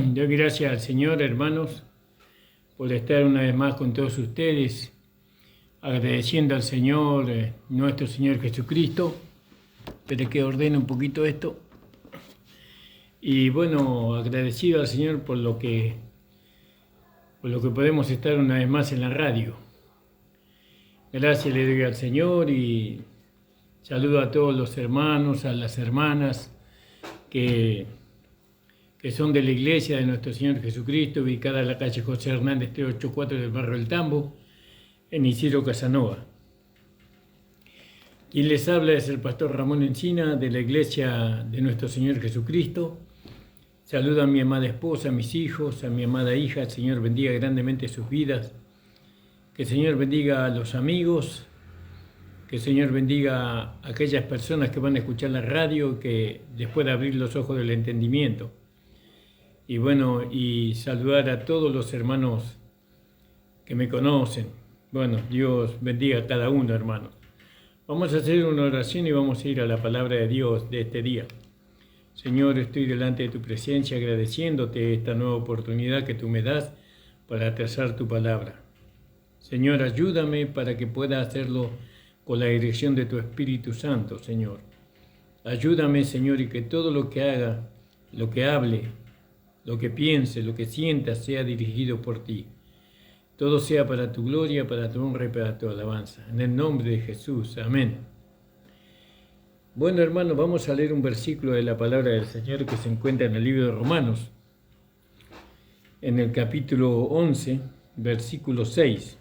Doy gracias al Señor, hermanos, por estar una vez más con todos ustedes, agradeciendo al Señor, nuestro Señor Jesucristo. Espero que ordene un poquito esto. Y bueno, agradecido al Señor por lo que podemos estar una vez más en la radio. Gracias le doy al Señor y saludo a todos los hermanos, a las hermanas que son de la iglesia de nuestro Señor Jesucristo, ubicada en la calle José Hernández 384 del barrio El Tambo, en Isidro Casanova. Quien les habla es el pastor Ramón Encina, de la iglesia de nuestro Señor Jesucristo. Saludo a mi amada esposa, a mis hijos, a mi amada hija. El Señor bendiga grandemente sus vidas. Que el Señor bendiga a los amigos. Que el Señor bendiga a aquellas personas que van a escuchar la radio, que les pueda abrir los ojos del entendimiento. Y bueno, y saludar a todos los hermanos que me conocen. Bueno, Dios bendiga a cada uno, hermanos. Vamos a hacer una oración y vamos a ir a la palabra de Dios de este día. Señor, estoy delante de tu presencia agradeciéndote esta nueva oportunidad que tú me das para trazar tu palabra. Señor, ayúdame para que pueda hacerlo con la dirección de tu Espíritu Santo, Señor. Ayúdame, Señor, y que todo lo que haga, lo que hable, lo que piense, lo que sienta, sea dirigido por ti. Todo sea para tu gloria, para tu honra y para tu alabanza. En el nombre de Jesús. Amén. Bueno, hermanos, vamos a leer un versículo de la palabra del Señor que se encuentra en el libro de Romanos, en el capítulo 11, versículo 6.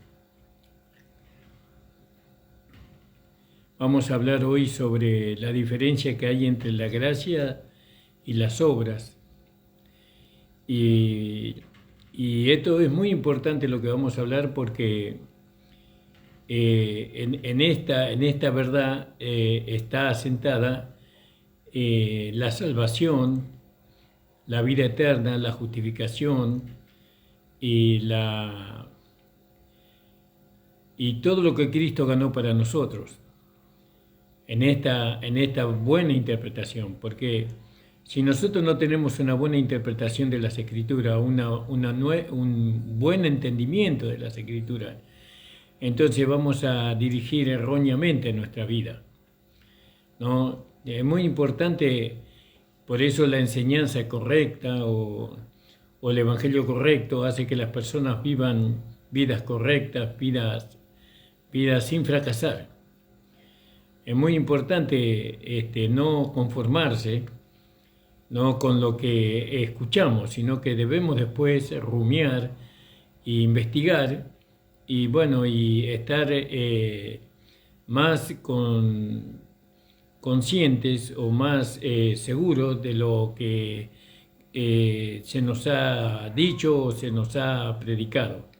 Vamos a hablar hoy sobre la diferencia que hay entre la gracia y las obras. Y esto es muy importante lo que vamos a hablar porque en esta verdad está asentada la salvación, la vida eterna, la justificación y todo lo que Cristo ganó para nosotros en esta buena interpretación, porque si nosotros no tenemos una buena interpretación de las Escrituras, un buen entendimiento de las Escrituras, entonces vamos a dirigir erróneamente nuestra vida, ¿no? Es muy importante, por eso la enseñanza correcta o el Evangelio correcto hace que las personas vivan vidas correctas, vidas sin fracasar. Es muy importante no conformarse, no con lo que escuchamos, sino que debemos después rumiar e investigar y bueno, y estar más conscientes o más seguros de lo que se nos ha dicho o se nos ha predicado.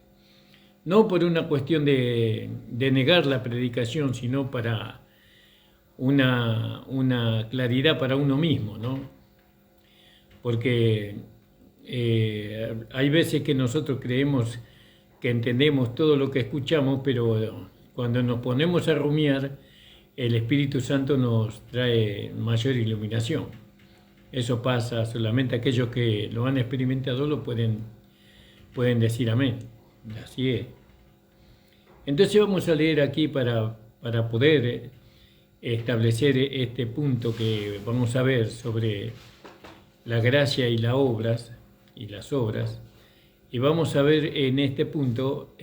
No por una cuestión de negar la predicación, sino para una claridad para uno mismo, ¿no? Porque hay veces que nosotros creemos que entendemos todo lo que escuchamos, pero cuando nos ponemos a rumiar, el Espíritu Santo nos trae mayor iluminación. Eso pasa, solamente aquellos que lo han experimentado lo pueden decir amén. Así es. Entonces vamos a leer aquí para poder establecer este punto que vamos a ver sobre la gracia y las obras, y vamos a ver en este punto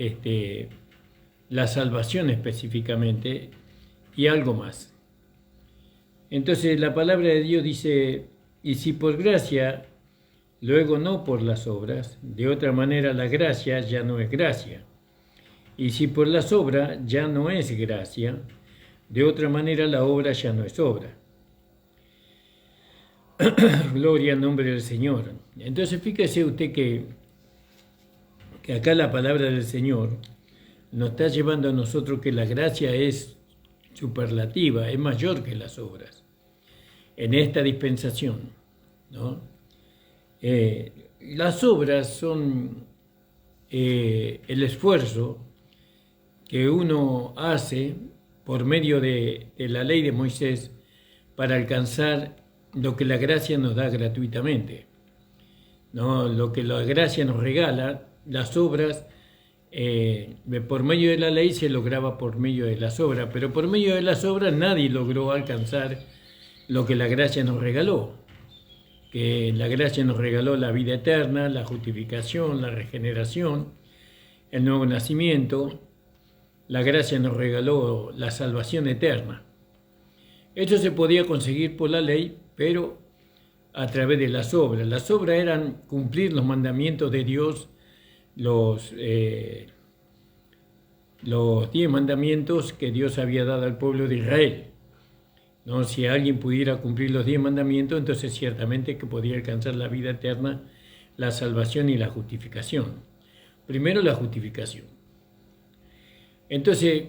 la salvación específicamente y algo más. Entonces la palabra de Dios dice, y si por gracia, luego no por las obras, de otra manera la gracia ya no es gracia, y si por las obras ya no es gracia, de otra manera la obra ya no es obra. Gloria al nombre del Señor. Entonces fíjese usted que acá la palabra del Señor nos está llevando a nosotros que la gracia es superlativa, es mayor que las obras en esta dispensación, ¿no? Las obras son el esfuerzo que uno hace por medio de la ley de Moisés para alcanzar lo que la gracia nos da gratuitamente. ¿no? Lo que la gracia nos regala, las obras, por medio de la ley se lograba por medio de las obras, pero por medio de las obras nadie logró alcanzar lo que la gracia nos regaló, que la gracia nos regaló la vida eterna, la justificación, la regeneración, el nuevo nacimiento. La gracia nos regaló la salvación eterna. Esto se podía conseguir por la ley, pero a través de las obras. Las obras eran cumplir los mandamientos de Dios, los 10 mandamientos que Dios había dado al pueblo de Israel. ¿No? Si alguien pudiera cumplir los 10 mandamientos, entonces ciertamente que podía alcanzar la vida eterna, la salvación y la justificación. Primero la justificación. Entonces,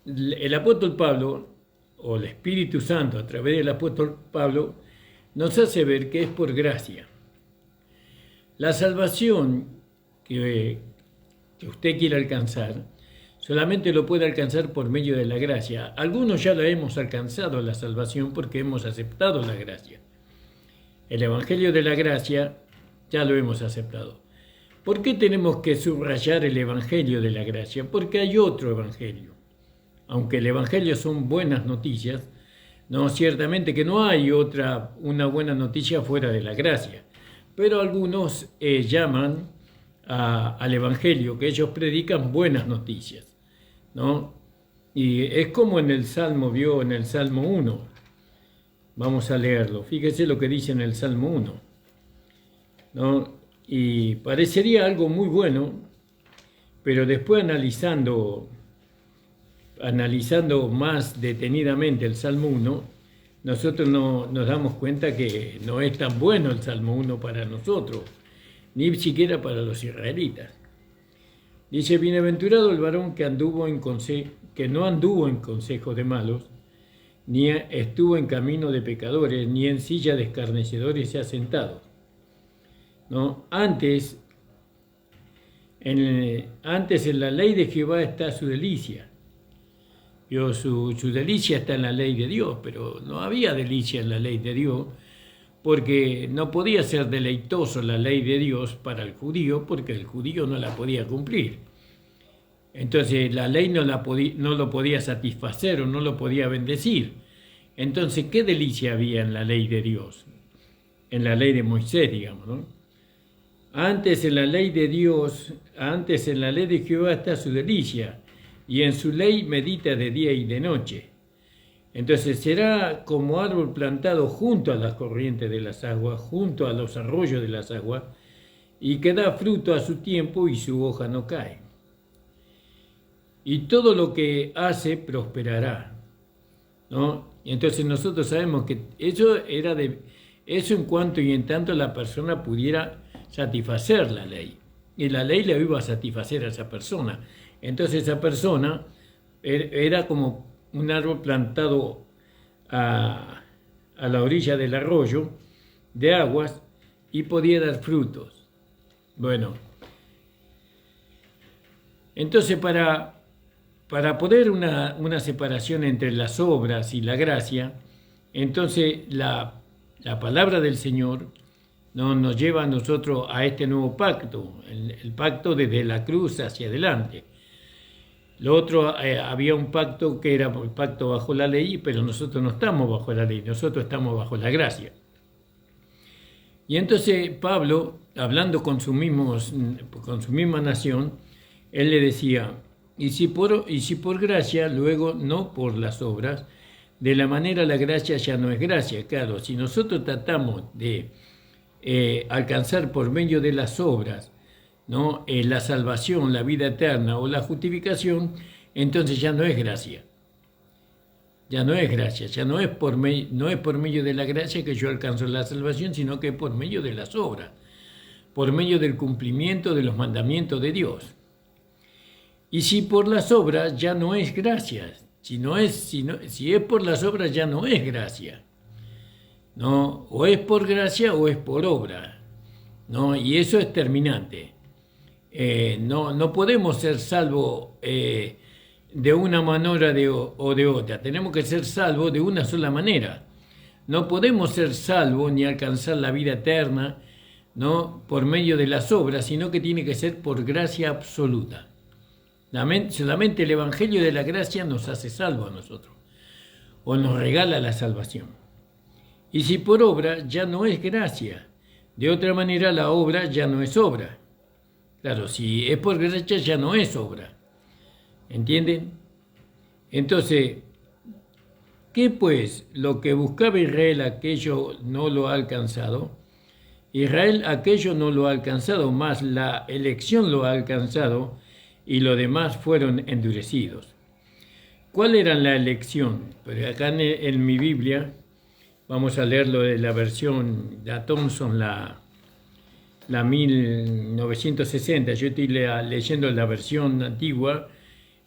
el apóstol Pablo, o el Espíritu Santo a través del apóstol Pablo, nos hace ver que es por gracia. La salvación que usted quiere alcanzar, solamente lo puede alcanzar por medio de la gracia. Algunos ya la hemos alcanzado, la salvación, porque hemos aceptado la gracia. El Evangelio de la gracia ya lo hemos aceptado. ¿Por qué tenemos que subrayar el Evangelio de la gracia? Porque hay otro Evangelio. Aunque el Evangelio son buenas noticias, no, ciertamente que no hay una buena noticia fuera de la gracia. Pero algunos llaman al Evangelio que ellos predican buenas noticias, ¿no? Y es como en el Salmo, vio en el Salmo 1. Vamos a leerlo. Fíjese lo que dice en el Salmo 1, ¿no? Y parecería algo muy bueno, pero después analizando más detenidamente el Salmo 1, nosotros nos damos cuenta que no es tan bueno el Salmo 1 para nosotros, ni siquiera para los israelitas. Dice, bienaventurado el varón que no anduvo en consejo de malos, ni estuvo en camino de pecadores, ni en silla de escarnecedores se ha sentado. ¿No? Antes en la ley de Jehová está su delicia. Su delicia está en la ley de Dios, pero no había delicia en la ley de Dios, porque no podía ser deleitoso la ley de Dios para el judío, porque el judío no la podía cumplir. Entonces la ley no lo podía satisfacer o no lo podía bendecir. Entonces, ¿qué delicia había en la ley de Dios? En la ley de Moisés, digamos, ¿no? Antes en la ley de Jehová está su delicia, y en su ley medita de día y de noche. Entonces será como árbol plantado junto a las corrientes de las aguas, junto a los arroyos de las aguas, y que da fruto a su tiempo y su hoja no cae. Y todo lo que hace prosperará, ¿no? Y entonces nosotros sabemos que eso en cuanto y en tanto la persona pudiera satisfacer la ley, y la ley le iba a satisfacer a esa persona. Entonces esa persona era como un árbol plantado a la orilla del arroyo de aguas y podía dar frutos. Bueno, entonces para poder una separación entre las obras y la gracia, entonces la palabra del Señor nos lleva a nosotros a este nuevo pacto, el pacto desde la cruz hacia adelante. Lo otro, había un pacto que era el pacto bajo la ley, pero nosotros no estamos bajo la ley, nosotros estamos bajo la gracia. Y entonces Pablo, hablando con su misma nación, él le decía, y si por gracia, luego no por las obras, de la manera la gracia ya no es gracia. Claro, si nosotros tratamos de alcanzar por medio de las obras, ¿no? La salvación, la vida eterna o la justificación, entonces ya no es gracia. Ya no es gracia, ya no es por medio de la gracia que yo alcanzo la salvación, sino que por medio de las obras, por medio del cumplimiento de los mandamientos de Dios. Y si por las obras ya no es gracia, si es por las obras ya no es gracia, ¿no? O es por gracia o es por obra, ¿no? Y eso es terminante. No podemos ser salvos de una manera o de otra. Tenemos que ser salvos de una sola manera. No podemos ser salvos ni alcanzar la vida eterna no por medio de las obras, sino que tiene que ser por gracia absoluta. Solamente el Evangelio de la gracia nos hace salvos a nosotros, o nos regala la salvación. Y si por obra, ya no es gracia. De otra manera, la obra ya no es obra. Claro, si es por gracia, ya no es obra. ¿Entienden? Entonces, ¿qué pues? Lo que buscaba Israel, aquello no lo ha alcanzado. Israel aquello no lo ha alcanzado, más la elección lo ha alcanzado, y los demás fueron endurecidos. ¿Cuál era la elección? Pues acá en mi Biblia, vamos a leerlo de la versión de Thompson, la 1960. Yo estoy leyendo la versión antigua,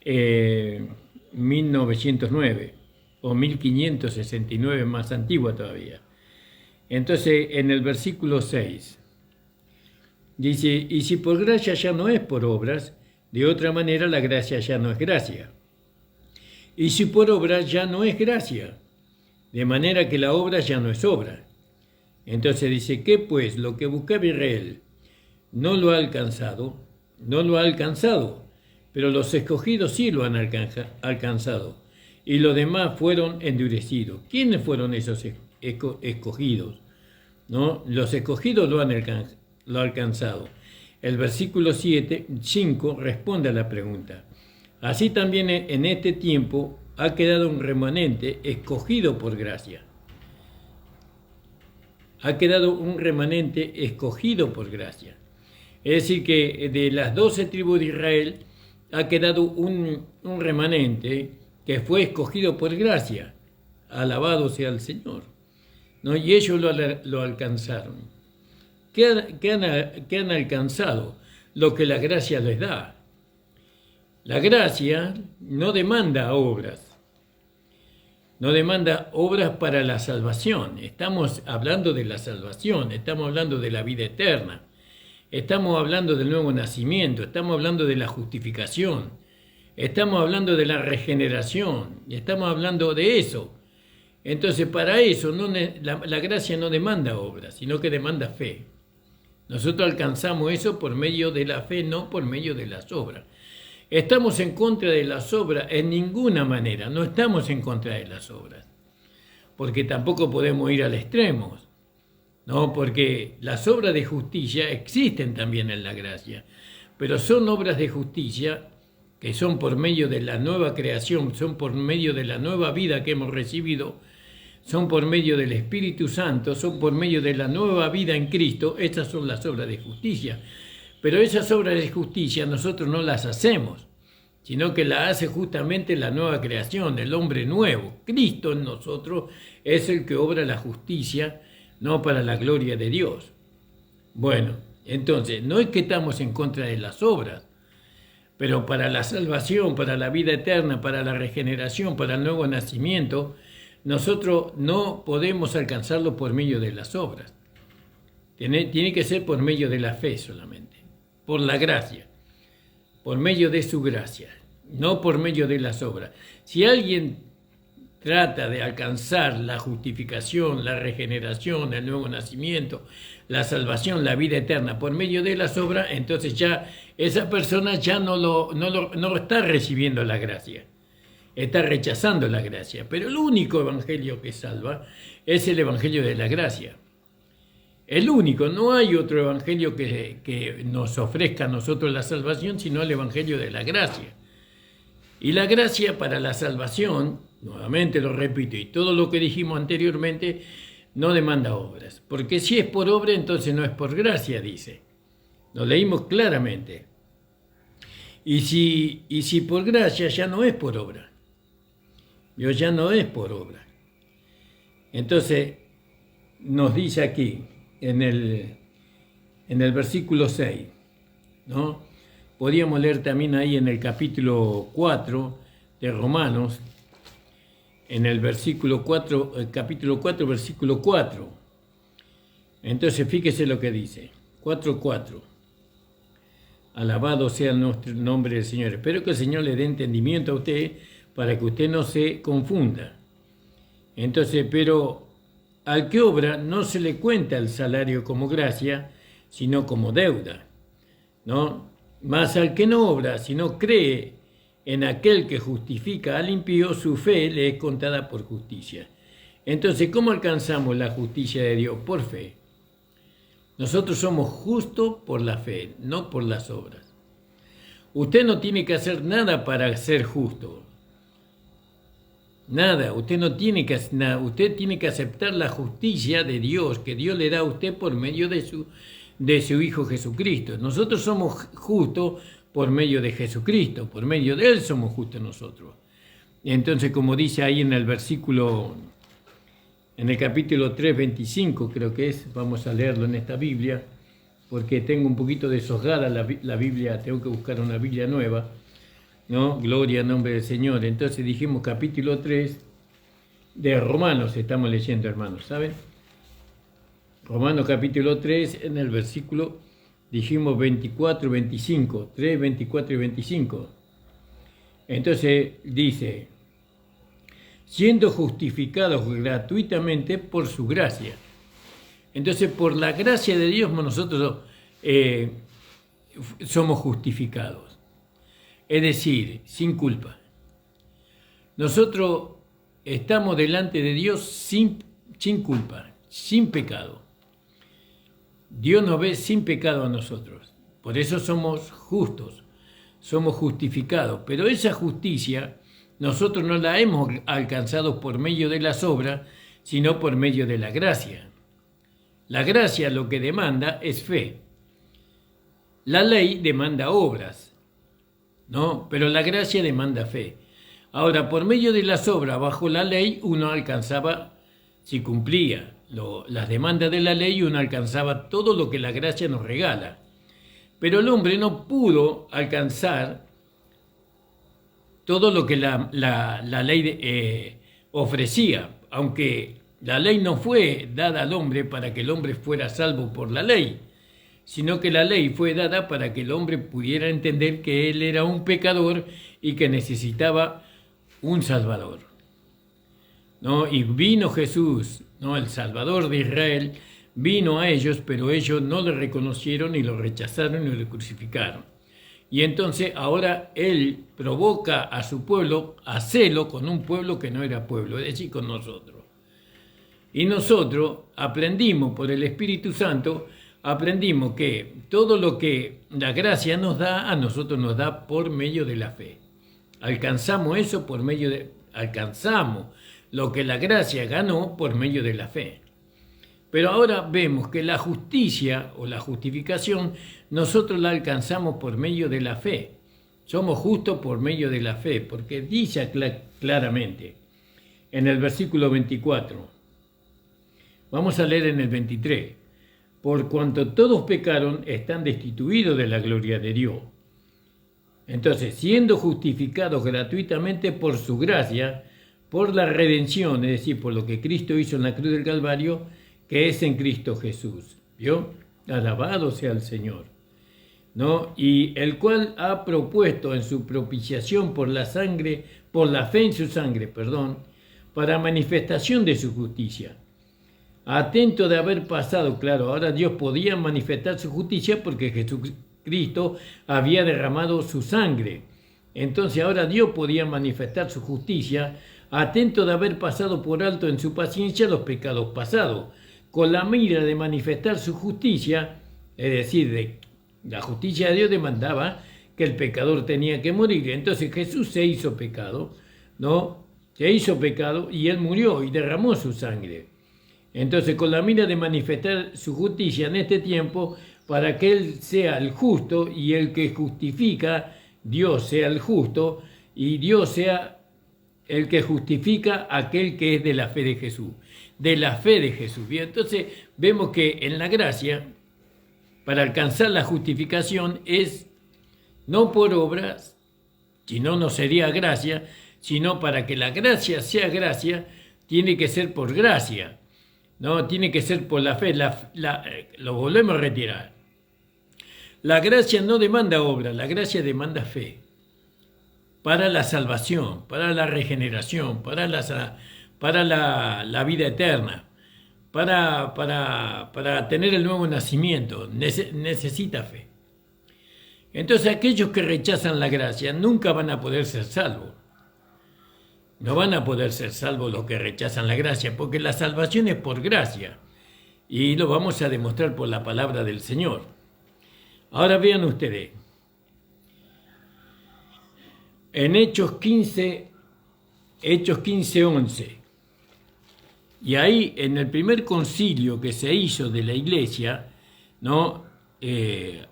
1909 o 1569, más antigua todavía. Entonces, en el versículo 6, dice, y si por gracia ya no es por obras, de otra manera la gracia ya no es gracia. Y si por obras ya no es gracia, de manera que la obra ya no es obra. Entonces dice, ¿qué pues? Lo que buscaba Israel no lo ha alcanzado, pero los escogidos sí lo han alcanzado, y los demás fueron endurecidos. ¿Quiénes fueron esos escogidos? ¿No? Los escogidos lo han alcanzado. El versículo 5 responde a la pregunta. Así también en este tiempo ha quedado un remanente escogido por gracia. Ha quedado un remanente escogido por gracia. Es decir, que de las 12 tribus de Israel ha quedado un remanente que fue escogido por gracia. Alabado sea el Señor, ¿no? Y ellos lo alcanzaron. ¿Qué han alcanzado? Lo que la gracia les da. La gracia no demanda obras. No demanda obras para la salvación. Estamos hablando de la salvación, estamos hablando de la vida eterna, estamos hablando del nuevo nacimiento, estamos hablando de la justificación, estamos hablando de la regeneración, estamos hablando de eso. Entonces, para eso la gracia no demanda obras, sino que demanda fe. Nosotros alcanzamos eso por medio de la fe, no por medio de las obras. ¿Estamos en contra de las obras? En ninguna manera, no estamos en contra de las obras, porque tampoco podemos ir al extremo, ¿no? Porque las obras de justicia existen también en la gracia, pero son obras de justicia que son por medio de la nueva creación, son por medio de la nueva vida que hemos recibido, son por medio del Espíritu Santo, son por medio de la nueva vida en Cristo. Estas son las obras de justicia. Pero esas obras de justicia nosotros no las hacemos, sino que las hace justamente la nueva creación, el hombre nuevo. Cristo en nosotros es el que obra la justicia, no para la gloria de Dios. Bueno, entonces, no es que estamos en contra de las obras, pero para la salvación, para la vida eterna, para la regeneración, para el nuevo nacimiento, nosotros no podemos alcanzarlo por medio de las obras. Tiene que ser por medio de la fe solamente, por la gracia, por medio de su gracia, no por medio de las obras. Si alguien trata de alcanzar la justificación, la regeneración, el nuevo nacimiento, la salvación, la vida eterna por medio de las obras, entonces ya esa persona ya no está recibiendo la gracia. Está rechazando la gracia, pero el único evangelio que salva es el evangelio de la gracia. El único, no hay otro evangelio que nos ofrezca a nosotros la salvación, sino el evangelio de la gracia. Y la gracia para la salvación, nuevamente lo repito, y todo lo que dijimos anteriormente, no demanda obras. Porque si es por obra, entonces no es por gracia, dice. Lo leímos claramente. Y si por gracia, ya no es por obra. Dios ya no es por obra. Entonces, nos dice aquí, en el versículo 6, ¿no? Podríamos leer también ahí en el capítulo 4 de Romanos, en el versículo 4, el capítulo 4, versículo 4. Entonces, fíjese lo que dice, 4:4. Alabado sea nuestro nombre del Señor. Espero que el Señor le dé entendimiento a usted, para que usted no se confunda. Entonces, pero al que obra no se le cuenta el salario como gracia, sino como deuda, ¿no? Mas al que no obra, sino cree en aquel que justifica al impío, su fe le es contada por justicia. Entonces, ¿cómo alcanzamos la justicia de Dios? Por fe. Nosotros somos justos por la fe, no por las obras. Usted no tiene que hacer nada para ser justo. Nada, usted no tiene que hacer nada. Usted tiene que aceptar la justicia de Dios, que Dios le da a usted por medio de su Hijo Jesucristo. Nosotros somos justos por medio de Jesucristo, por medio de Él somos justos nosotros. Entonces, como dice ahí en el versículo, en el capítulo 3, 25, creo que es, vamos a leerlo en esta Biblia, porque tengo un poquito deshojada la Biblia, tengo que buscar una Biblia nueva, ¿no? Gloria al nombre del Señor. Entonces dijimos capítulo 3 de Romanos, estamos leyendo, hermanos, ¿saben? Romanos capítulo 3, en el versículo, dijimos 24, 25, 3, 24 y 25. Entonces dice, siendo justificados gratuitamente por su gracia. Entonces, por la gracia de Dios nosotros somos justificados. Es decir, sin culpa. Nosotros estamos delante de Dios sin culpa, sin pecado. Dios nos ve sin pecado a nosotros. Por eso somos justos, somos justificados. Pero esa justicia nosotros no la hemos alcanzado por medio de las obras, sino por medio de la gracia. La gracia lo que demanda es fe. La ley demanda obras, ¿no? Pero la gracia demanda fe. Ahora, por medio de las obras, bajo la ley, uno alcanzaba, si cumplía las demandas de la ley, uno alcanzaba todo lo que la gracia nos regala. Pero el hombre no pudo alcanzar todo lo que la ley ofrecía, aunque la ley no fue dada al hombre para que el hombre fuera salvo por la ley, sino que la ley fue dada para que el hombre pudiera entender que él era un pecador y que necesitaba un Salvador, ¿no? Y vino Jesús, ¿no? El Salvador de Israel, vino a ellos, pero ellos no le reconocieron y lo rechazaron y lo crucificaron. Y entonces ahora Él provoca a su pueblo a celo con un pueblo que no era pueblo, es decir, con nosotros. Y nosotros aprendimos por el Espíritu Santo, aprendimos que todo lo que la gracia nos da, a nosotros nos da por medio de la fe. Alcanzamos eso por medio alcanzamos lo que la gracia ganó por medio de la fe. Pero ahora vemos que la justicia o la justificación nosotros la alcanzamos por medio de la fe. Somos justos por medio de la fe, porque dice claramente en el versículo 24. Vamos a leer en el 23. Por cuanto todos pecaron, están destituidos de la gloria de Dios. Entonces, siendo justificados gratuitamente por su gracia, por la redención, es decir, por lo que Cristo hizo en la cruz del Calvario, que es en Cristo Jesús. ¿Vio? Alabado sea el Señor, ¿no? Y el cual ha propuesto en su propiciación por la fe en su sangre, para manifestación de su justicia. Atento de haber pasado, claro, ahora Dios podía manifestar su justicia porque Jesucristo había derramado su sangre. Entonces ahora Dios podía manifestar su justicia, atento de haber pasado por alto en su paciencia los pecados pasados, con la mira de manifestar su justicia, es decir, la justicia de Dios demandaba que el pecador tenía que morir. Entonces Jesús se hizo pecado, ¿no? Se hizo pecado y Él murió y derramó su sangre. Entonces, con la mira de manifestar su justicia en este tiempo, para que Él sea el justo y el que justifica, Dios sea el justo y Dios sea el que justifica a aquel que es de la fe de Jesús. De la fe de Jesús. Bien, entonces, vemos que en la gracia, para alcanzar la justificación, es no por obras, si no, no sería gracia, sino para que la gracia sea gracia, tiene que ser por gracia. No, tiene que ser por la fe. Lo volvemos a retirar. La gracia no demanda obra, la gracia demanda fe. Para la salvación, para la regeneración, para la vida eterna, para tener el nuevo nacimiento. Necesita fe. Entonces aquellos que rechazan la gracia nunca van a poder ser salvos. No van a poder ser salvos los que rechazan la gracia, porque la salvación es por gracia. Y lo vamos a demostrar por la palabra del Señor. Ahora vean ustedes. En Hechos 15:11. Y ahí, en el primer concilio que se hizo de la iglesia, ¿no? Creo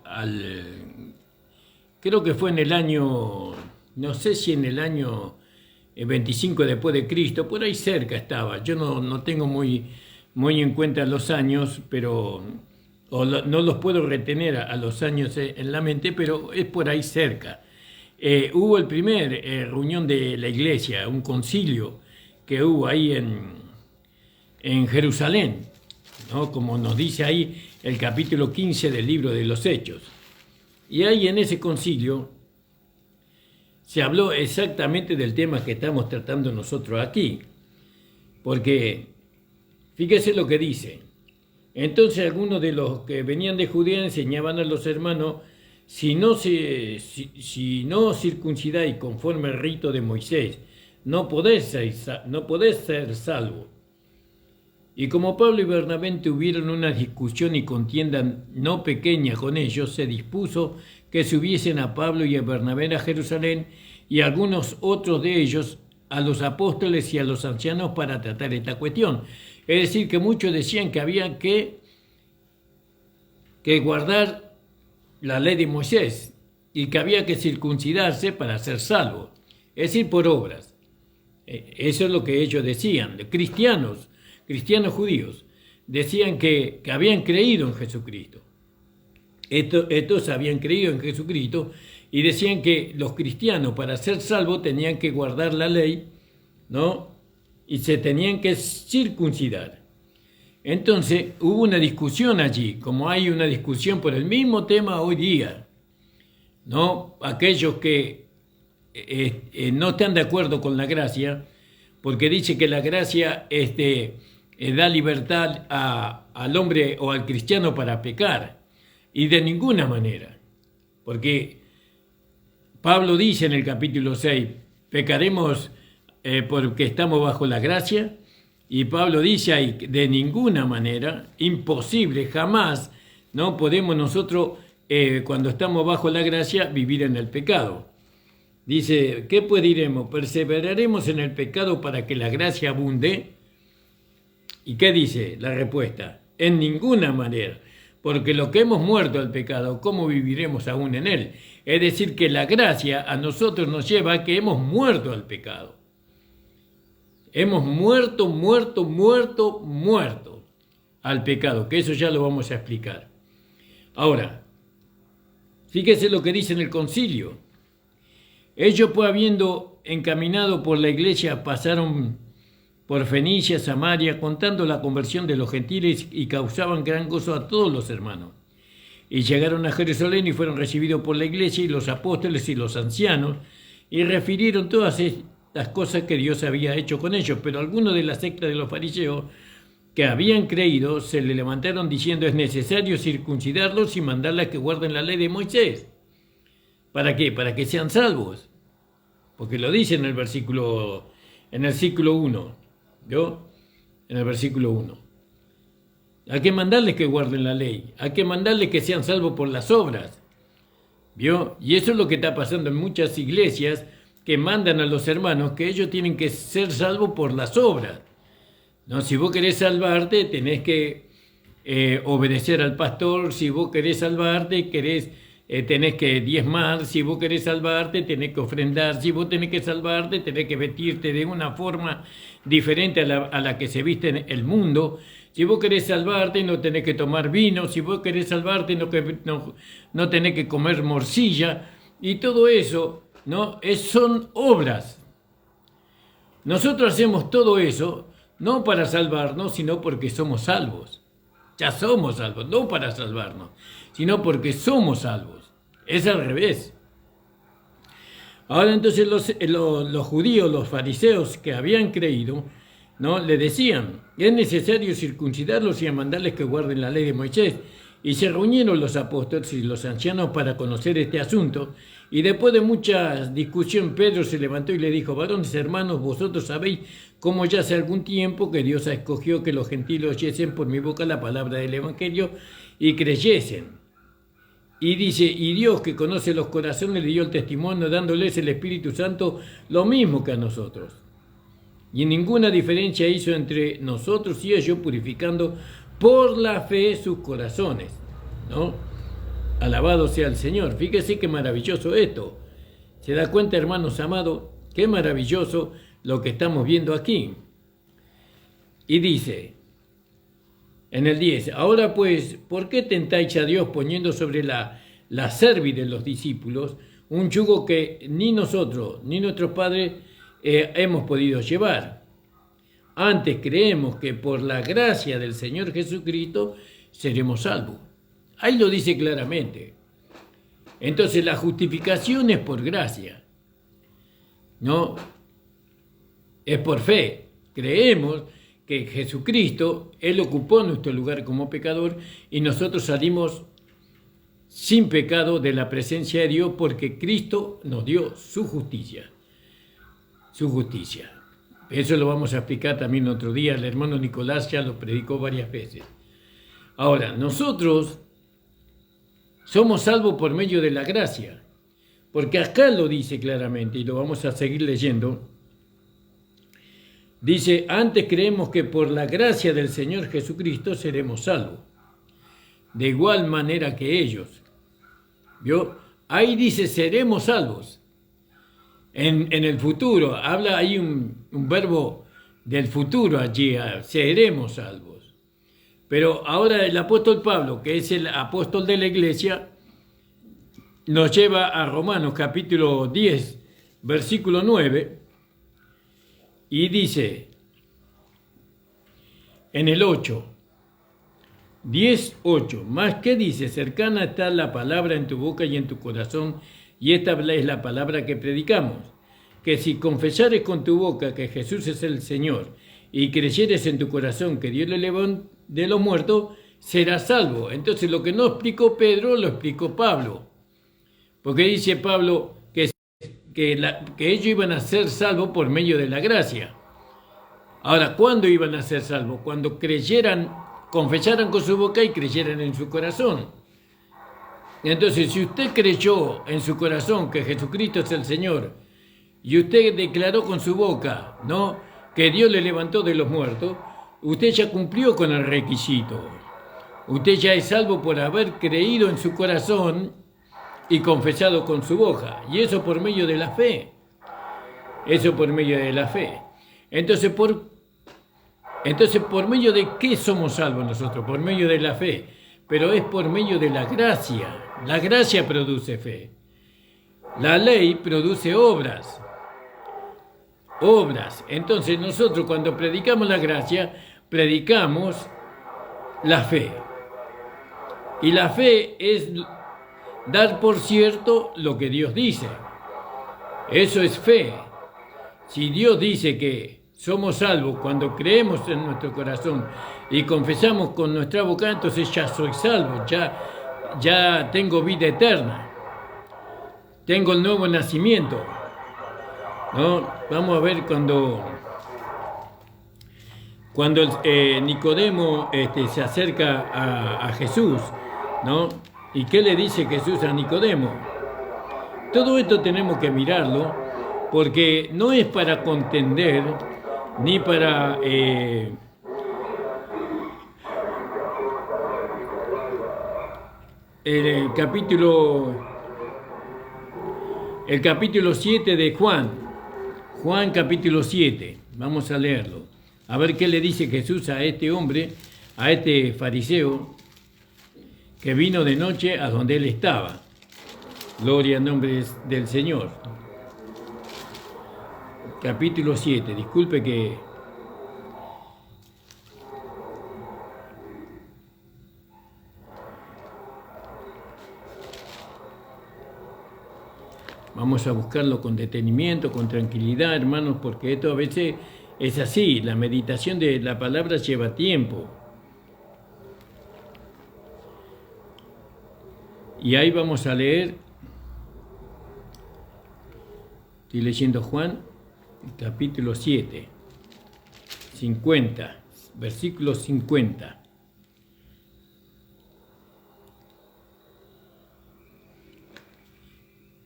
que fue en el año, no sé si en el año 25 después de Cristo, por ahí cerca estaba. Yo no tengo muy en cuenta los años, pero no los puedo retener a los años en la mente, pero es por ahí cerca. Hubo el primer reunión de la iglesia, un concilio que hubo ahí en Jerusalén, ¿no? Como nos dice ahí el capítulo 15 del libro de los Hechos. Y ahí en ese concilio se habló exactamente del tema que estamos tratando nosotros aquí. Porque, fíjese lo que dice. Entonces algunos de los que venían de Judea enseñaban a los hermanos, si no circuncidáis conforme al rito de Moisés, no podés ser salvo. Y como Pablo y Bernabé tuvieron una discusión y contienda no pequeña con ellos, se dispuso que subiesen a Pablo y a Bernabé a Jerusalén y algunos otros de ellos a los apóstoles y a los ancianos para tratar esta cuestión. Es decir, que muchos decían que había que guardar la ley de Moisés y que había que circuncidarse para ser salvo, es decir, por obras. Eso es lo que ellos decían, cristianos judíos, decían que habían creído en Jesucristo. Estos habían creído en Jesucristo y decían que los cristianos para ser salvos tenían que guardar la ley, ¿no? Y se tenían que circuncidar. Entonces hubo una discusión allí, como hay una discusión por el mismo tema hoy día, ¿no? Aquellos que no están de acuerdo con la gracia, porque dice que la gracia da libertad al hombre o al cristiano para pecar, y de ninguna manera, porque Pablo dice en el capítulo 6, pecaremos porque estamos bajo la gracia, y Pablo dice ahí, de ninguna manera, imposible, jamás, no podemos nosotros, cuando estamos bajo la gracia, vivir en el pecado. Dice, ¿qué pues diremos? ¿Perseveraremos en el pecado para que la gracia abunde? ¿Y qué dice la respuesta? En ninguna manera, porque lo que hemos muerto al pecado, ¿cómo viviremos aún en él? Es decir, que la gracia a nosotros nos lleva a que hemos muerto al pecado. Hemos muerto al pecado, que eso ya lo vamos a explicar. Ahora, fíjese lo que dice en el concilio. Ellos, pues, habiendo encaminado por la iglesia, pasaron por Fenicia, Samaria, contando la conversión de los gentiles y causaban gran gozo a todos los hermanos. Y llegaron a Jerusalén y fueron recibidos por la iglesia y los apóstoles y los ancianos y refirieron todas estas cosas que Dios había hecho con ellos. Pero algunos de la secta de los fariseos que habían creído se le levantaron diciendo, es necesario circuncidarlos y mandarles que guarden la ley de Moisés. ¿Para qué? Para que sean salvos. Porque lo dice en el ciclo 1. ¿Yo? En el versículo 1. Hay que mandarles que guarden la ley. Hay que mandarles que sean salvos por las obras. ¿Vio? Y eso es lo que está pasando en muchas iglesias que mandan a los hermanos que ellos tienen que ser salvos por las obras. ¿No? Si vos querés salvarte, tenés que obedecer al pastor. Si vos querés salvarte, tenés que diezmar. Si vos querés salvarte, tenés que ofrendar. Si vos tenés que salvarte, tenés que vestirte de una forma diferente a la que se viste en el mundo. Si vos querés salvarte, no tenés que tomar vino. Si vos querés salvarte, no tenés que comer morcilla. Y todo eso, ¿no? Son obras. Nosotros hacemos todo eso, no para salvarnos, sino porque somos salvos. Ya somos salvos, no para salvarnos, sino porque somos salvos. Es al revés. Ahora entonces los judíos, los fariseos que habían creído, ¿no? Le decían, es necesario circuncidarlos y a mandarles que guarden la ley de Moisés. Y se reunieron los apóstoles y los ancianos para conocer este asunto. Y después de mucha discusión, Pedro se levantó y le dijo: varones hermanos, vosotros sabéis cómo ya hace algún tiempo que Dios escogió que los gentiles oyesen por mi boca la palabra del Evangelio y creyesen. Y dice, y Dios que conoce los corazones le dio el testimonio dándoles el Espíritu Santo lo mismo que a nosotros. Y ninguna diferencia hizo entre nosotros y ellos, purificando por la fe sus corazones, ¿no? Alabado sea el Señor. Fíjese qué maravilloso esto. ¿Se da cuenta, hermanos amados? Qué maravilloso lo que estamos viendo aquí. Y dice, en el 10, ahora pues, ¿por qué tentáis a Dios poniendo sobre la cerviz de los discípulos un yugo que ni nosotros ni nuestros padres hemos podido llevar? Antes creemos que por la gracia del Señor Jesucristo seremos salvos. Ahí lo dice claramente. Entonces la justificación es por gracia, ¿no? Es por fe. Creemos que Jesucristo, Él ocupó nuestro lugar como pecador y nosotros salimos sin pecado de la presencia de Dios porque Cristo nos dio su justicia. Su justicia. Eso lo vamos a explicar también otro día. El hermano Nicolás ya lo predicó varias veces. Ahora, nosotros somos salvos por medio de la gracia, porque acá lo dice claramente y lo vamos a seguir leyendo. Dice, antes creemos que por la gracia del Señor Jesucristo seremos salvos, de igual manera que ellos. ¿Vio? Ahí dice, seremos salvos. En el futuro, habla ahí un verbo del futuro allí, seremos salvos. Pero ahora el apóstol Pablo, que es el apóstol de la iglesia, nos lleva a Romanos capítulo 10, versículo 9, y dice, en el 8, 10, 8, más que dice, cercana está la palabra en tu boca y en tu corazón, y esta es la palabra que predicamos, que si confesares con tu boca que Jesús es el Señor y creyeres en tu corazón que Dios le levantó de los muertos, serás salvo. Entonces lo que no explicó Pedro, lo explicó Pablo. Porque dice Pablo que ellos iban a ser salvos por medio de la gracia. Ahora, ¿cuándo iban a ser salvos? Cuando creyeran, confesaran con su boca y creyeran en su corazón. Entonces, si usted creyó en su corazón que Jesucristo es el Señor y usted declaró con su boca, ¿no?, que Dios le levantó de los muertos, usted ya cumplió con el requisito. Usted ya es salvo por haber creído en su corazón y confesado con su boca. Y eso por medio de la fe. Eso por medio de la fe. Entonces, ¿por medio de qué somos salvos nosotros? Por medio de la fe. Pero es por medio de la gracia. La gracia produce fe. La ley produce obras. Obras. Entonces nosotros cuando predicamos la gracia, predicamos la fe. Y la fe es dar por cierto lo que Dios dice. Eso es fe. Si Dios dice que somos salvos cuando creemos en nuestro corazón y confesamos con nuestra boca, entonces ya soy salvo, ya tengo vida eterna, tengo el nuevo nacimiento, ¿no? Vamos a ver cuando Nicodemo se acerca a Jesús, ¿no? ¿Y qué le dice Jesús a Nicodemo? Todo esto tenemos que mirarlo porque no es para contender ni para el capítulo 7 de Juan capítulo 7, vamos a leerlo, a ver qué le dice Jesús a este hombre, a este fariseo que vino de noche a donde él estaba. Gloria al nombre del Señor. Capítulo 7, disculpe que vamos a buscarlo con detenimiento, con tranquilidad, hermanos, porque esto a veces Es así, la meditación de la palabra lleva tiempo. Y ahí vamos a leer, estoy leyendo Juan, capítulo 7, 50, versículo 50.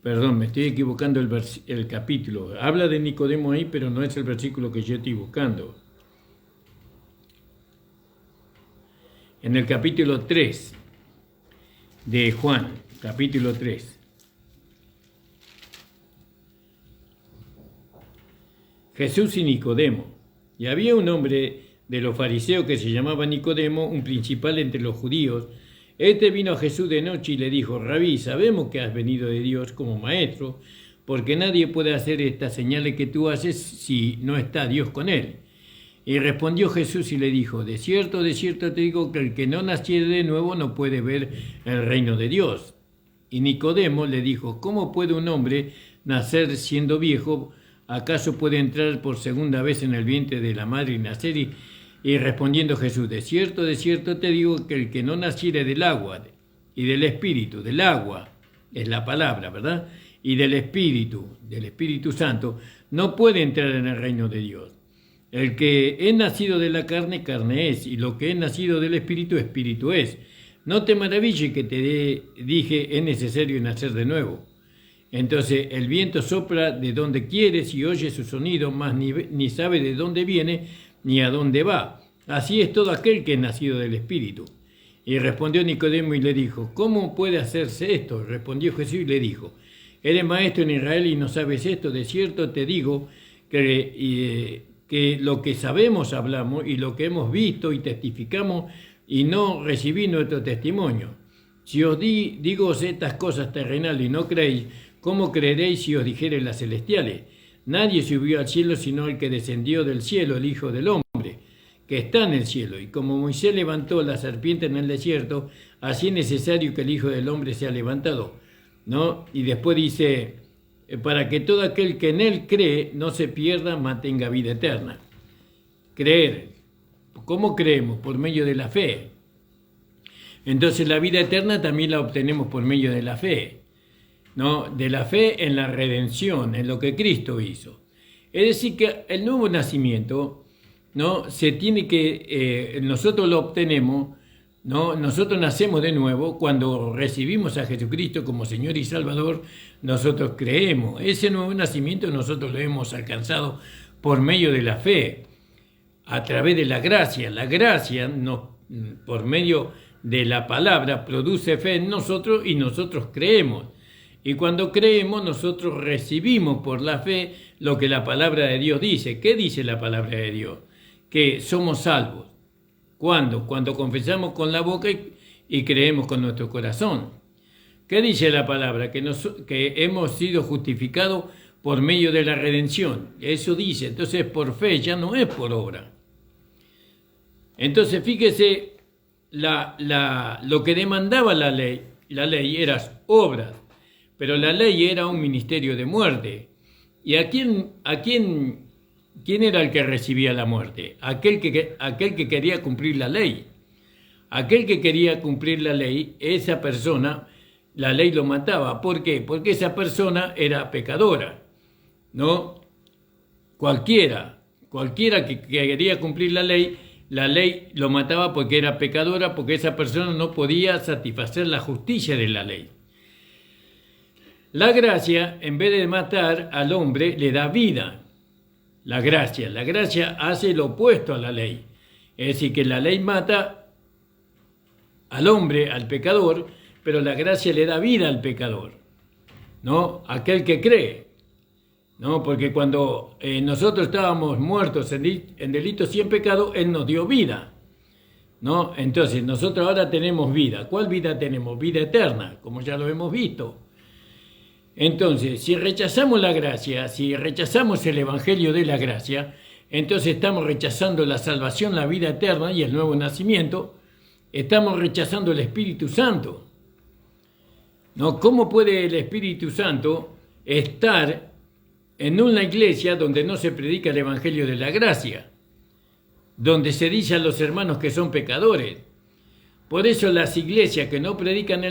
Perdón, me estoy equivocando el capítulo. Habla de Nicodemo ahí, pero no es el versículo que yo estoy buscando. En el capítulo 3 de Juan, capítulo 3. Jesús y Nicodemo. Y había un hombre de los fariseos que se llamaba Nicodemo, un principal entre los judíos. Este vino a Jesús de noche y le dijo: Rabí, sabemos que has venido de Dios como maestro, porque nadie puede hacer estas señales que tú haces si no está Dios con él. Y respondió Jesús y le dijo: de cierto te digo que el que no naciere de nuevo no puede ver el reino de Dios. Y Nicodemo le dijo: ¿cómo puede un hombre nacer siendo viejo? ¿Acaso puede entrar por segunda vez en el vientre de la madre y nacer? Y respondiendo Jesús: de cierto te digo que el que no naciere del agua y del Espíritu, del agua es la palabra, ¿verdad? Y del Espíritu Santo, no puede entrar en el reino de Dios. El que es nacido de la carne, carne es, y lo que es nacido del Espíritu, Espíritu es. No te maravilles que te dije, es necesario nacer de nuevo. Entonces el viento sopla de donde quieres y oye su sonido, mas ni sabe de dónde viene ni a dónde va. Así es todo aquel que es nacido del Espíritu. Y respondió Nicodemo y le dijo: ¿cómo puede hacerse esto? Respondió Jesús y le dijo: ¿eres maestro en Israel y no sabes esto? De cierto te digo que lo que sabemos hablamos, y lo que hemos visto y testificamos, y no recibí nuestro testimonio. Si os digo estas cosas terrenales y no creéis, ¿cómo creeréis si os dijere las celestiales? Nadie subió al cielo sino el que descendió del cielo, el Hijo del Hombre, que está en el cielo. Y como Moisés levantó la serpiente en el desierto, así es necesario que el Hijo del Hombre sea levantado, ¿no? Y después dice: para que todo aquel que en él cree no se pierda, mas tenga vida eterna. Creer. ¿Cómo creemos? Por medio de la fe. Entonces la vida eterna también la obtenemos por medio de la fe, ¿no? De la fe en la redención, en lo que Cristo hizo. Es decir, que el nuevo nacimiento, ¿no? Se tiene que, nosotros lo obtenemos, ¿no? Nosotros nacemos de nuevo cuando recibimos a Jesucristo como Señor y Salvador. Nosotros creemos. Ese nuevo nacimiento nosotros lo hemos alcanzado por medio de la fe, a través de la gracia. La gracia, por medio de la palabra, produce fe en nosotros y nosotros creemos. Y cuando creemos, nosotros recibimos por la fe lo que la palabra de Dios dice. ¿Qué dice la palabra de Dios? Que somos salvos. ¿Cuándo? Cuando confesamos con la boca y creemos con nuestro corazón. ¿Qué dice la palabra? Que hemos sido justificados por medio de la redención. Eso dice. Entonces, por fe, ya no es por obra. Entonces, fíjese, lo que demandaba la ley eran obras, pero la ley era un ministerio de muerte. ¿Y quién era el que recibía la muerte? Aquel que quería cumplir la ley. Aquel que quería cumplir la ley, esa persona, la ley lo mataba. ¿Por qué? Porque esa persona era pecadora, ¿no? Cualquiera que quería cumplir la ley lo mataba porque era pecadora, porque esa persona no podía satisfacer la justicia de la ley. La gracia, en vez de matar al hombre, le da vida. La gracia hace lo opuesto a la ley. Es decir, que la ley mata al hombre, al pecador, pero la gracia le da vida al pecador, ¿no? Aquel que cree. ¿No? Porque cuando nosotros estábamos muertos en delitos y en pecado, Él nos dio vida, ¿no? Entonces, nosotros ahora tenemos vida. ¿Cuál vida tenemos? Vida eterna, como ya lo hemos visto. Entonces, si rechazamos la gracia, si rechazamos el Evangelio de la gracia, entonces estamos rechazando la salvación, la vida eterna y el nuevo nacimiento. Estamos rechazando el Espíritu Santo, ¿no? ¿Cómo puede el Espíritu Santo estar en una iglesia donde no se predica el Evangelio de la gracia, donde se dice a los hermanos que son pecadores. Por eso las iglesias que no predican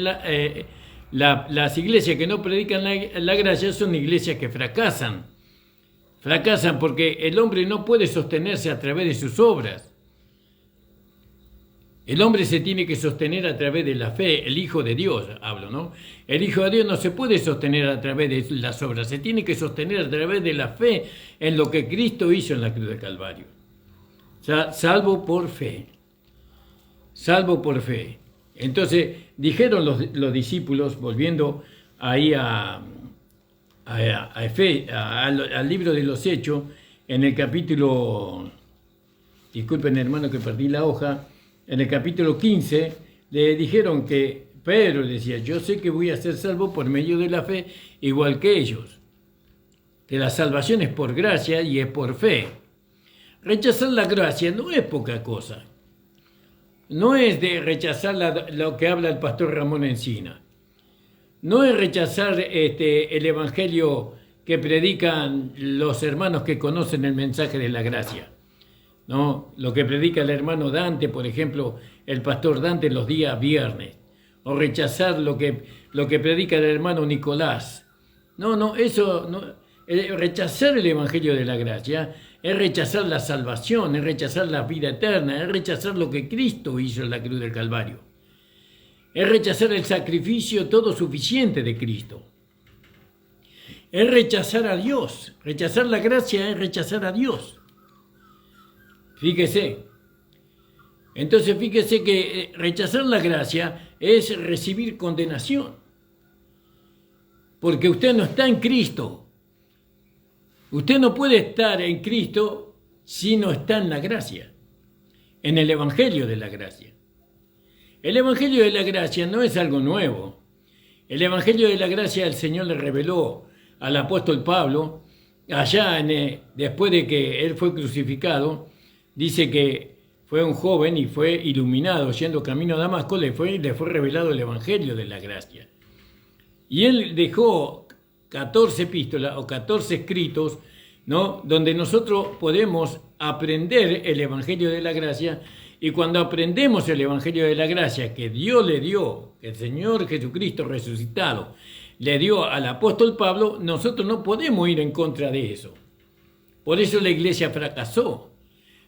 las iglesias que no predican la gracia son iglesias que fracasan. Fracasan porque el hombre no puede sostenerse a través de sus obras. El hombre se tiene que sostener a través de la fe, el Hijo de Dios, hablo, ¿no? El Hijo de Dios no se puede sostener a través de las obras, se tiene que sostener a través de la fe en lo que Cristo hizo en la cruz del Calvario. O sea, salvo por fe. Salvo por fe. Entonces, dijeron los discípulos, volviendo ahí al libro de los Hechos, en el capítulo, disculpen hermano que perdí la hoja, en el capítulo 15, le dijeron que Pedro decía, yo sé que voy a ser salvo por medio de la fe, igual que ellos. Que la salvación es por gracia y es por fe. Rechazar la gracia no es poca cosa. No es de rechazar lo que habla el pastor Ramón Encina. No es rechazar el evangelio que predican los hermanos que conocen el mensaje de la gracia. ¿No? Lo que predica el hermano Dante, por ejemplo, el pastor Dante los días viernes. O rechazar lo que predica el hermano Nicolás. No, eso no. Rechazar el evangelio de la gracia es rechazar la salvación, es rechazar la vida eterna, es rechazar lo que Cristo hizo en la cruz del Calvario. Es rechazar el sacrificio todo suficiente de Cristo. Es rechazar a Dios. Rechazar la gracia es rechazar a Dios. Fíjese. Entonces fíjese que rechazar la gracia es recibir condenación. Porque usted no está en Cristo. Usted no puede estar en Cristo si no está en la gracia, en el Evangelio de la gracia. El Evangelio de la gracia no es algo nuevo. El Evangelio de la gracia el Señor le reveló al apóstol Pablo, allá después de que él fue crucificado, dice que fue un joven y fue iluminado, yendo camino a Damasco, le fue revelado el Evangelio de la gracia. Y él dejó 14 epístolas o 14 escritos, ¿no? Donde nosotros podemos aprender el Evangelio de la gracia, y cuando aprendemos el Evangelio de la gracia que Dios le dio, que el Señor Jesucristo resucitado le dio al apóstol Pablo, nosotros no podemos ir en contra de eso. Por eso la iglesia fracasó.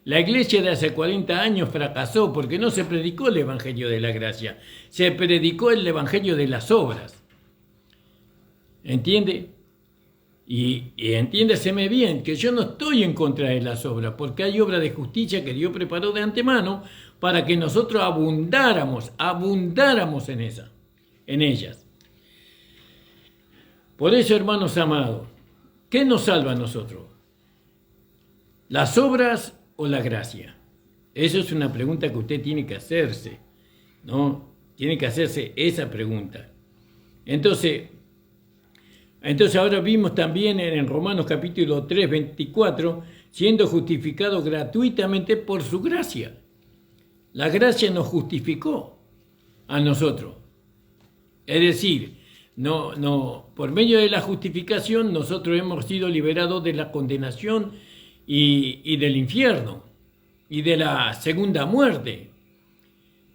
La iglesia de hace 40 años fracasó porque no se predicó el Evangelio de la gracia, se predicó el Evangelio de las obras. ¿Entiende? Y entiéndaseme bien, que yo no estoy en contra de las obras, porque hay obras de justicia que Dios preparó de antemano para que nosotros abundáramos en ellas. Por eso, hermanos amados, ¿qué nos salva a nosotros? ¿Las obras o la gracia? Eso es una pregunta que usted tiene que hacerse, ¿no? Tiene que hacerse esa pregunta. Entonces ahora vimos también en Romanos capítulo 3, 24, siendo justificados gratuitamente por su gracia. La gracia nos justificó a nosotros. Es decir, por medio de la justificación nosotros hemos sido liberados de la condenación y del infierno y de la segunda muerte.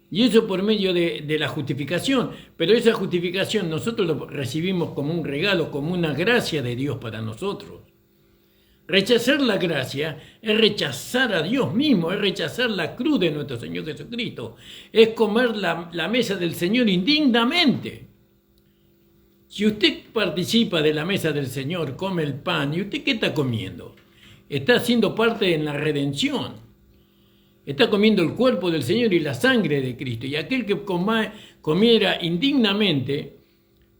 Y eso por medio de la justificación. Pero esa justificación nosotros lo recibimos como un regalo, como una gracia de Dios para nosotros. Rechazar la gracia es rechazar a Dios mismo, es rechazar la cruz de nuestro Señor Jesucristo. Es comer la mesa del Señor indignamente. Si usted participa de la mesa del Señor, come el pan, ¿y usted qué está comiendo? Está siendo parte en la redención. Está comiendo el cuerpo del Señor y la sangre de Cristo. Y aquel que comiera indignamente,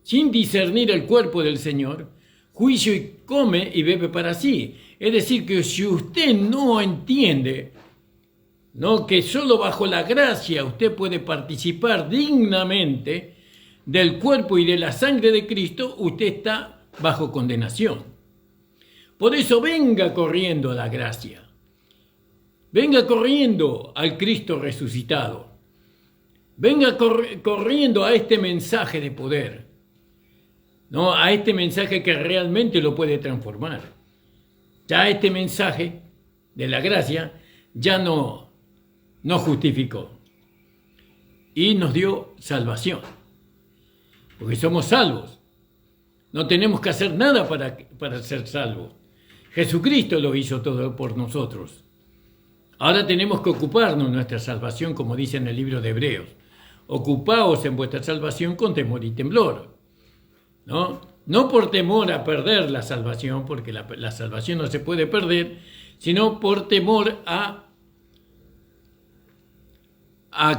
sin discernir el cuerpo del Señor, juicio y come y bebe para sí. Es decir, que si usted no entiende, ¿no?, que solo bajo la gracia usted puede participar dignamente del cuerpo y de la sangre de Cristo, usted está bajo condenación. Por eso venga corriendo a la gracia. Venga corriendo al Cristo resucitado. Venga corriendo a este mensaje de poder, ¿no? A este mensaje que realmente lo puede transformar. Ya este mensaje de la gracia ya no justificó y nos dio salvación, porque somos salvos. No tenemos que hacer nada para ser salvos. Jesucristo lo hizo todo por nosotros. Ahora tenemos que ocuparnos de nuestra salvación, como dice en el libro de Hebreos. Ocupaos en vuestra salvación con temor y temblor. No por temor a perder la salvación, porque la salvación no se puede perder, sino por temor a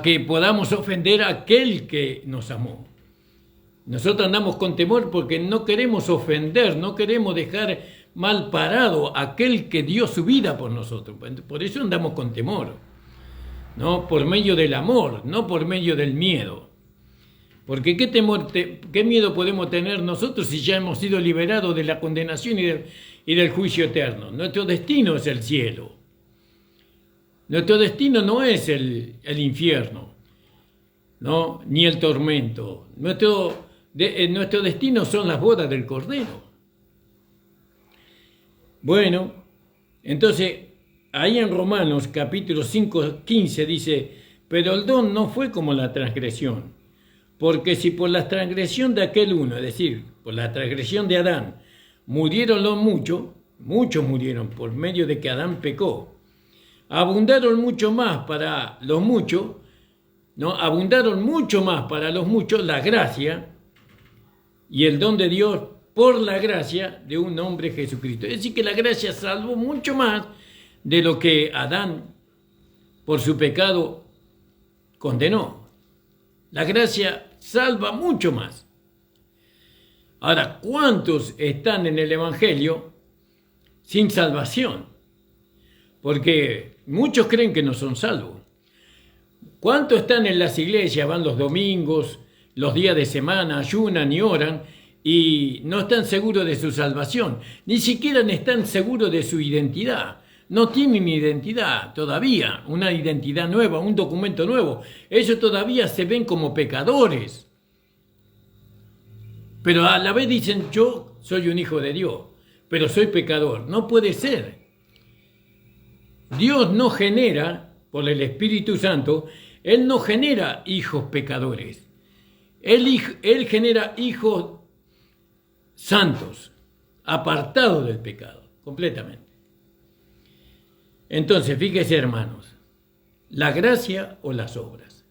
que podamos ofender a aquel que nos amó. Nosotros andamos con temor porque no queremos ofender, no queremos dejar mal parado a aquel que dio su vida por nosotros. Por eso andamos con temor, ¿no? Por medio del amor, no por medio del miedo. Porque qué miedo podemos tener nosotros si ya hemos sido liberados de la condenación y del juicio eterno. Nuestro destino es el cielo. Nuestro destino no es el infierno, ¿no? Ni el tormento. Nuestro destino son las bodas del Cordero. Bueno, entonces, ahí en Romanos capítulo 5:15 dice, pero el don no fue como la transgresión, porque si por la transgresión de aquel uno, es decir, por la transgresión de Adán, murieron los muchos murieron por medio de que Adán pecó, abundaron mucho más para los muchos, ¿no? Abundaron mucho más para los muchos la gracia y el don de Dios por la gracia de un hombre Jesucristo. Es decir, que la gracia salvó mucho más de lo que Adán por su pecado condenó. La gracia salva mucho más. Ahora, ¿cuántos están en el Evangelio sin salvación? Porque muchos creen que no son salvos. ¿Cuántos están en las iglesias, van los domingos, los días de semana, ayunan y oran y no están seguros de su salvación? Ni siquiera están seguros de su identidad. No tienen identidad todavía, una identidad nueva, un documento nuevo. Ellos todavía se ven como pecadores. Pero a la vez dicen, yo soy un hijo de Dios, pero soy pecador. No puede ser. Dios no genera, por el Espíritu Santo, Él no genera hijos pecadores. Él genera hijos santos, apartados del pecado, completamente. Entonces, fíjese, hermanos, la gracia o las obras.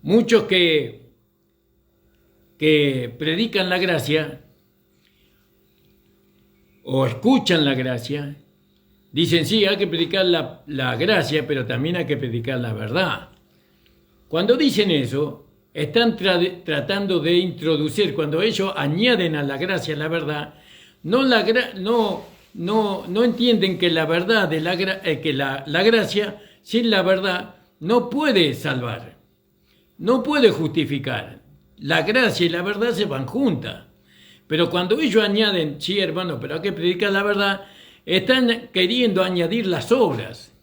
Muchos que predican la gracia o escuchan la gracia, dicen, sí, hay que predicar la gracia, pero también hay que predicar la verdad. Cuando dicen eso, están tratando de introducir, cuando ellos añaden a la gracia la verdad, no entienden que la verdad, que la gracia sin la verdad no puede salvar, no puede justificar. La gracia y la verdad se van juntas. Pero cuando ellos añaden, sí, hermano, pero hay que predicar la verdad, están queriendo añadir las obras.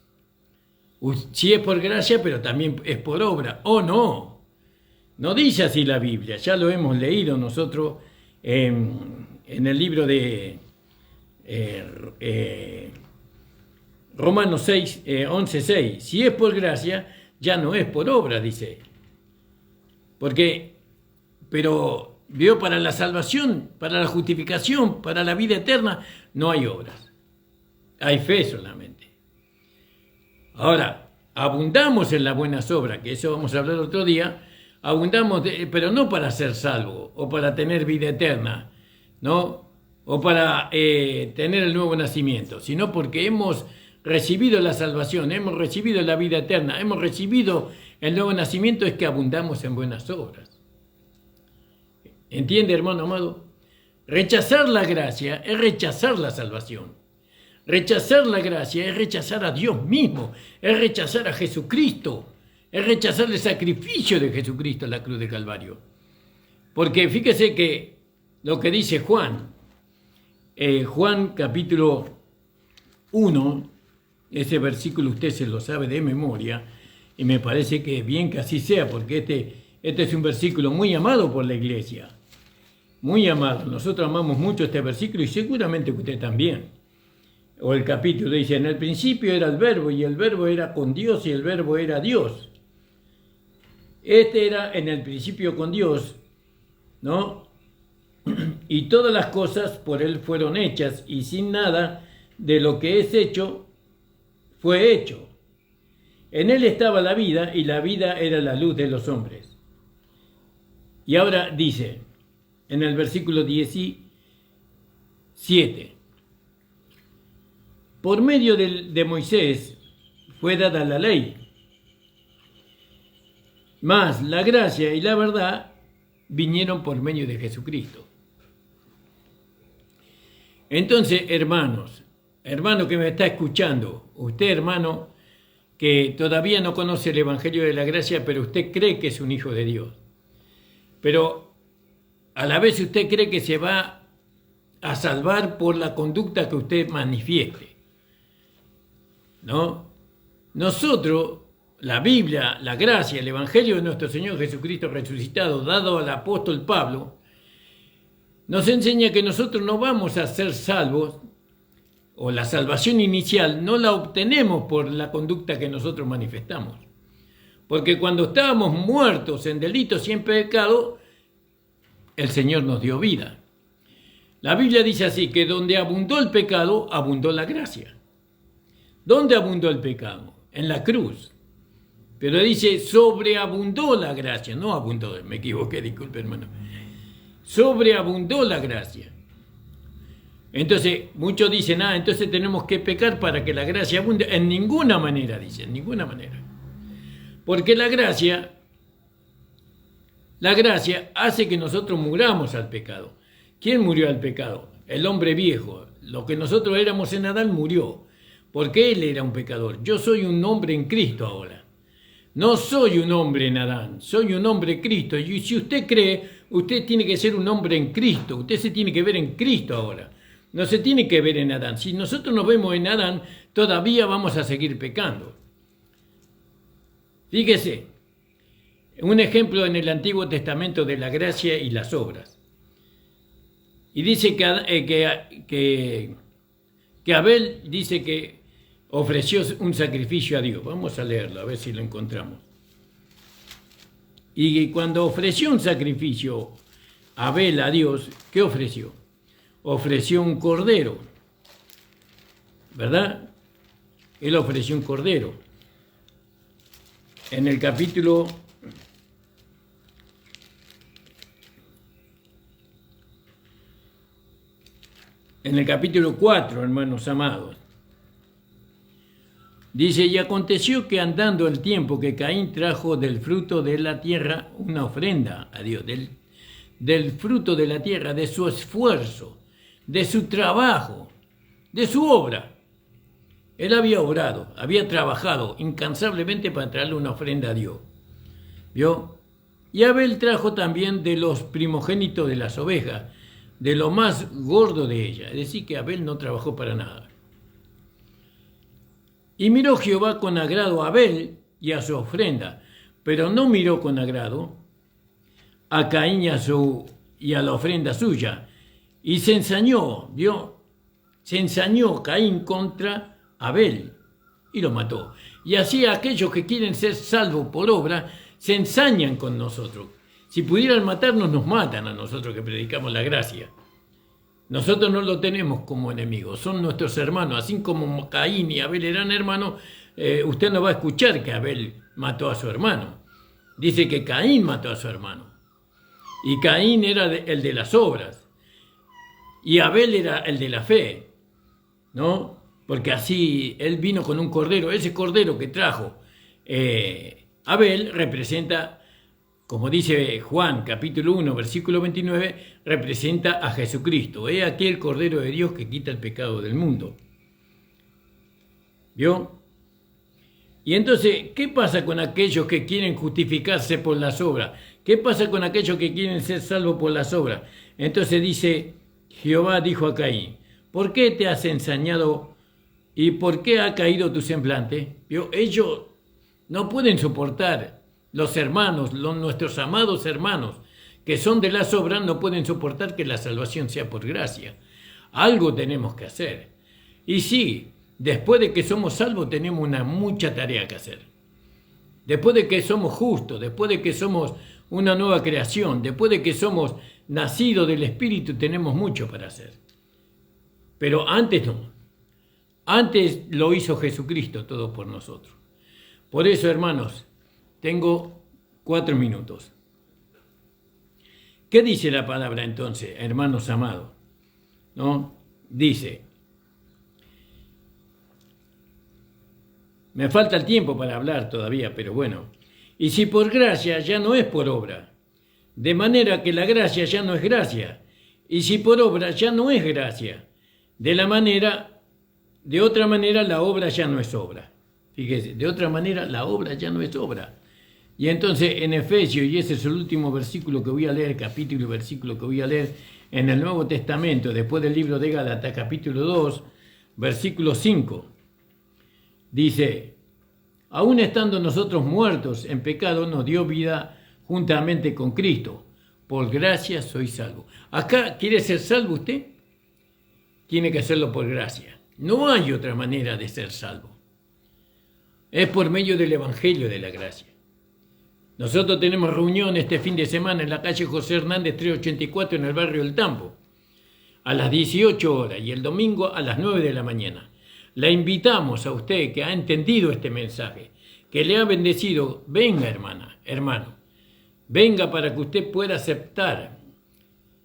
Sí es por gracia, pero también es por obra. ¿O no? No dice así la Biblia. Ya lo hemos leído nosotros en el libro de Romanos 6, 11:6. Si es por gracia, ya no es por obra, dice. Pero veo, para la salvación, para la justificación, para la vida eterna, no hay obras. Hay fe solamente. Ahora, abundamos en las buenas obras, que eso vamos a hablar otro día, pero no para ser salvo o para tener vida eterna, ¿no? O para tener el nuevo nacimiento, sino porque hemos recibido la salvación, hemos recibido la vida eterna, hemos recibido el nuevo nacimiento, es que abundamos en buenas obras. ¿Entiende, hermano amado? Rechazar la gracia es rechazar la salvación. Rechazar la gracia es rechazar a Dios mismo, es rechazar a Jesucristo, es rechazar el sacrificio de Jesucristo en la cruz de Calvario. Porque fíjese que lo que dice Juan capítulo 1, ese versículo usted se lo sabe de memoria, y me parece que bien que así sea, porque este es un versículo muy amado por la iglesia. muy amado. Nosotros amamos mucho este versículo y seguramente usted también. O el capítulo dice, en el principio era el verbo y el verbo era con Dios y el verbo era Dios. Este era en el principio con Dios, ¿no? Y todas las cosas por Él fueron hechas y sin nada de lo que es hecho fue hecho. En Él estaba la vida y la vida era la luz de los hombres. Y ahora dice, en el versículo 17, por medio de Moisés fue dada la ley, mas la gracia y la verdad vinieron por medio de Jesucristo. Entonces, hermano que me está escuchando, usted hermano que todavía no conoce el Evangelio de la Gracia, pero usted cree que es un hijo de Dios, pero a la vez usted cree que se va a salvar por la conducta que usted manifieste, ¿no? Nosotros, la Biblia, la gracia, el Evangelio de nuestro Señor Jesucristo resucitado, dado al apóstol Pablo, nos enseña que nosotros no vamos a ser salvos, o la salvación inicial no la obtenemos por la conducta que nosotros manifestamos. Porque cuando estábamos muertos en delitos y en pecado, el Señor nos dio vida. La Biblia dice así, que donde abundó el pecado, abundó la gracia. ¿Dónde abundó el pecado? En la cruz. Pero dice, sobreabundó la gracia. No abundó, me equivoqué, disculpe hermano. Sobreabundó la gracia. Entonces, muchos dicen, entonces tenemos que pecar para que la gracia abunde. En ninguna manera, dicen, en ninguna manera. Porque la gracia hace que nosotros muramos al pecado. ¿Quién murió al pecado? El hombre viejo. Lo que nosotros éramos en Adán murió. Porque él era un pecador. Yo soy un hombre en Cristo ahora. No soy un hombre en Adán, soy un hombre en Cristo. Y si usted cree, usted tiene que ser un hombre en Cristo. Usted se tiene que ver en Cristo ahora. No se tiene que ver en Adán. Si nosotros nos vemos en Adán, todavía vamos a seguir pecando. Fíjese, un ejemplo en el Antiguo Testamento de la gracia y las obras. Y dice que Abel dice que ofreció un sacrificio a Dios. Vamos a leerlo, a ver si lo encontramos. Y cuando ofreció un sacrificio Abel a Dios, ¿qué ofreció? Ofreció un cordero, ¿verdad? Él ofreció un cordero. En el capítulo 4, hermanos amados, dice, y aconteció que andando el tiempo que Caín trajo del fruto de la tierra una ofrenda a Dios, del fruto de la tierra, de su esfuerzo, de su trabajo, de su obra. Él había obrado, había trabajado incansablemente para traerle una ofrenda a Dios. ¿Vio? Y Abel trajo también de los primogénitos de las ovejas, de lo más gordo de ellas. Es decir, que Abel no trabajó para nada. Y miró Jehová con agrado a Abel y a su ofrenda, pero no miró con agrado a Caín y a la ofrenda suya. Y se ensañó, ¿vio? Se ensañó Caín contra Abel y lo mató. Y así aquellos que quieren ser salvos por obra se ensañan con nosotros. Si pudieran matarnos, nos matan a nosotros que predicamos la gracia. Nosotros no lo tenemos como enemigos, son nuestros hermanos. Así como Caín y Abel eran hermanos, usted no va a escuchar que Abel mató a su hermano. Dice que Caín mató a su hermano. Y Caín era el de las obras. Y Abel era el de la fe, ¿no? Porque así él vino con un cordero. Ese cordero que trajo Abel representa, como dice Juan capítulo 1 versículo 29, representa a Jesucristo. He aquí el Cordero de Dios que quita el pecado del mundo. ¿Vio? Y entonces, ¿qué pasa con aquellos que quieren justificarse por las obras? ¿Qué pasa con aquellos que quieren ser salvos por las obras? Entonces dice, Jehová dijo a Caín, ¿por qué te has ensañado y por qué ha caído tu semblante? ¿Vio? Ellos no pueden soportar, los hermanos, nuestros amados hermanos, que son de las obras no pueden soportar que la salvación sea por gracia. Algo tenemos que hacer. Y sí, después de que somos salvos tenemos mucha tarea que hacer. Después de que somos justos, después de que somos una nueva creación, después de que somos nacidos del Espíritu, tenemos mucho para hacer. Pero antes no. Antes lo hizo Jesucristo todo por nosotros. Por eso, hermanos, tengo 4 minutos. ¿Qué dice la palabra entonces, hermanos amados? ¿No? Dice, me falta el tiempo para hablar todavía, pero bueno. Y si por gracia ya no es por obra, de manera que la gracia ya no es gracia. Y si por obra ya no es gracia, de otra manera la obra ya no es obra. Fíjese, de otra manera la obra ya no es obra. Y entonces en Efesios, y ese es el último versículo que voy a leer, capítulo y versículo que voy a leer en el Nuevo Testamento, después del libro de Gálatas, capítulo 2, versículo 5, dice, aún estando nosotros muertos en pecado, nos dio vida juntamente con Cristo. Por gracia soy salvo. Acá, ¿quiere ser salvo usted? Tiene que hacerlo por gracia. No hay otra manera de ser salvo. Es por medio del Evangelio de la gracia. Nosotros tenemos reunión este fin de semana en la calle José Hernández 384 en el barrio del Tambo, a las 18 horas y el domingo a las 9 de la mañana. La invitamos a usted que ha entendido este mensaje, que le ha bendecido. Venga, hermano, venga para que usted pueda aceptar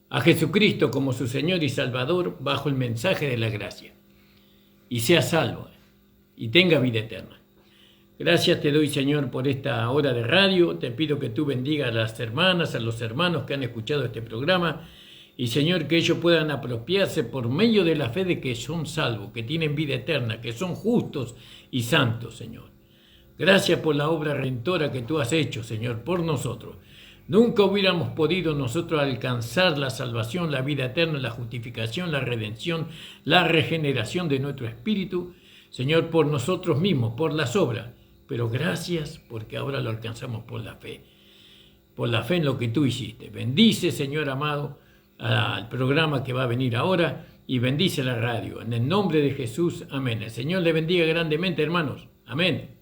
a Jesucristo como su Señor y Salvador bajo el mensaje de la gracia y sea salvo y tenga vida eterna. Gracias te doy, Señor, por esta hora de radio. Te pido que tú bendigas a las hermanas, a los hermanos que han escuchado este programa. Y, Señor, que ellos puedan apropiarse por medio de la fe de que son salvos, que tienen vida eterna, que son justos y santos, Señor. Gracias por la obra redentora que tú has hecho, Señor, por nosotros. Nunca hubiéramos podido nosotros alcanzar la salvación, la vida eterna, la justificación, la redención, la regeneración de nuestro espíritu, Señor, por nosotros mismos, por las obras. Pero gracias porque ahora lo alcanzamos por la fe en lo que tú hiciste. Bendice, Señor amado, al programa que va a venir ahora y bendice la radio. En el nombre de Jesús, amén. El Señor le bendiga grandemente, hermanos. Amén.